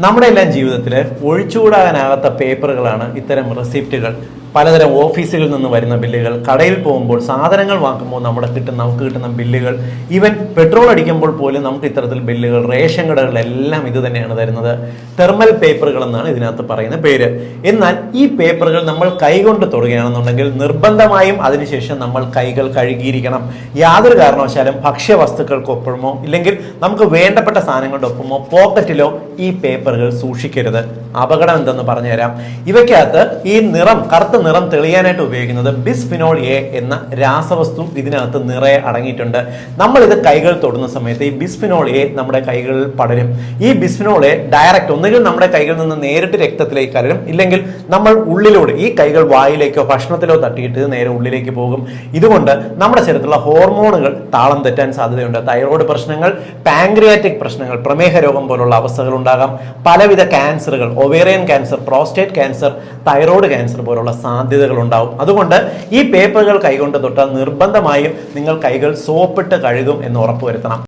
നമ്മുടെ എല്ലാം ജീവിതത്തിൽ ഒഴിച്ചുകൂടാനാകാത്ത പേപ്പറുകളാണ് ഇത്തരം റെസിപ്റ്റുകൾ. പലതരം ഓഫീസുകളിൽ നിന്ന് വരുന്ന ബില്ലുകൾ, കടയിൽ പോകുമ്പോൾ സാധനങ്ങൾ വാങ്ങുമ്പോൾ നമുക്ക് കിട്ടുന്ന ബില്ലുകൾ, ഈവൻ പെട്രോൾ അടിക്കുമ്പോൾ പോലും നമുക്ക് ഇത്തരത്തിൽ ബില്ലുകൾ, റേഷൻ കടകളിലെല്ലാം ഇത് തന്നെയാണ് തരുന്നത്. തെർമൽ പേപ്പറുകൾ എന്നാണ് ഇതിനകത്ത് പറയുന്ന പേര്. എന്നാൽ ഈ പേപ്പറുകൾ നമ്മൾ കൈകൊണ്ട് തൊടുകയാണെന്നുണ്ടെങ്കിൽ നിർബന്ധമായും അതിനുശേഷം നമ്മൾ കൈകൾ കഴുകിയിരിക്കണം. യാതൊരു കാരണവശാലും ഭക്ഷ്യവസ്തുക്കൾക്കൊപ്പമോ ഇല്ലെങ്കിൽ നമുക്ക് വേണ്ടപ്പെട്ട സാധനങ്ങളുടെ ഒപ്പമോ പോക്കറ്റിലോ ഈ പേപ്പറുകൾ സൂക്ഷിക്കരുത്. അപകടം എന്തെന്ന് പറഞ്ഞുതരാം. ഇവയ്ക്കകത്ത് ഈ കറുത്ത നിറം തെളിയാനായിട്ട് ഉപയോഗിക്കുന്നത് ബിസ്ഫിനോൾ എ എന്ന രാസവസ്തു ഇതിനകത്ത് നിറയെ അടങ്ങിയിട്ടുണ്ട്. നമ്മൾ ഇത് കൈകൾ തൊടുന്ന സമയത്ത് ഈ ബിസ്ഫിനോൾ എ നമ്മുടെ കൈകളിൽ പടരും. ഈ ബിസ്ഫിനോൾ എ ഡയറക്റ്റ് ഒന്നുകിൽ നമ്മുടെ കൈകളിൽ നിന്ന് നേരിട്ട് രക്തത്തിലേക്ക് കലരും, ഇല്ലെങ്കിൽ നമ്മൾ ഉള്ളിലൂടെ ഈ കൈകൾ വായിലേക്കോ ഭക്ഷണത്തിലോ തട്ടിയിട്ട് നേരെ ഉള്ളിലേക്ക് പോകും. ഇതുകൊണ്ട് നമ്മുടെ ശരീരത്തിലുള്ള ഹോർമോണുകൾ താളം തെറ്റാൻ സാധ്യതയുണ്ട്. തൈറോയ്ഡ് പ്രശ്നങ്ങൾ, പാൻക്രിയാറ്റിക് പ്രശ്നങ്ങൾ, പ്രമേഹ രോഗം പോലുള്ള അവസ്ഥകൾ ഉണ്ടാകാം. പലവിധ ക്യാൻസറുകൾ, ovarian cancer, prostate cancer, thyroid cancer പോലുള്ള സാധ്യതകൾ ഉണ്ടാവും. അതുകൊണ്ട് ഈ പേപ്പറുകൾ കൈകൊണ്ട് തൊട്ടാൽ നിർബന്ധമായും നിങ്ങൾ കൈകൾ സോപ്പിട്ട് കഴുകും എന്ന് ഉറപ്പുവരുത്തണം.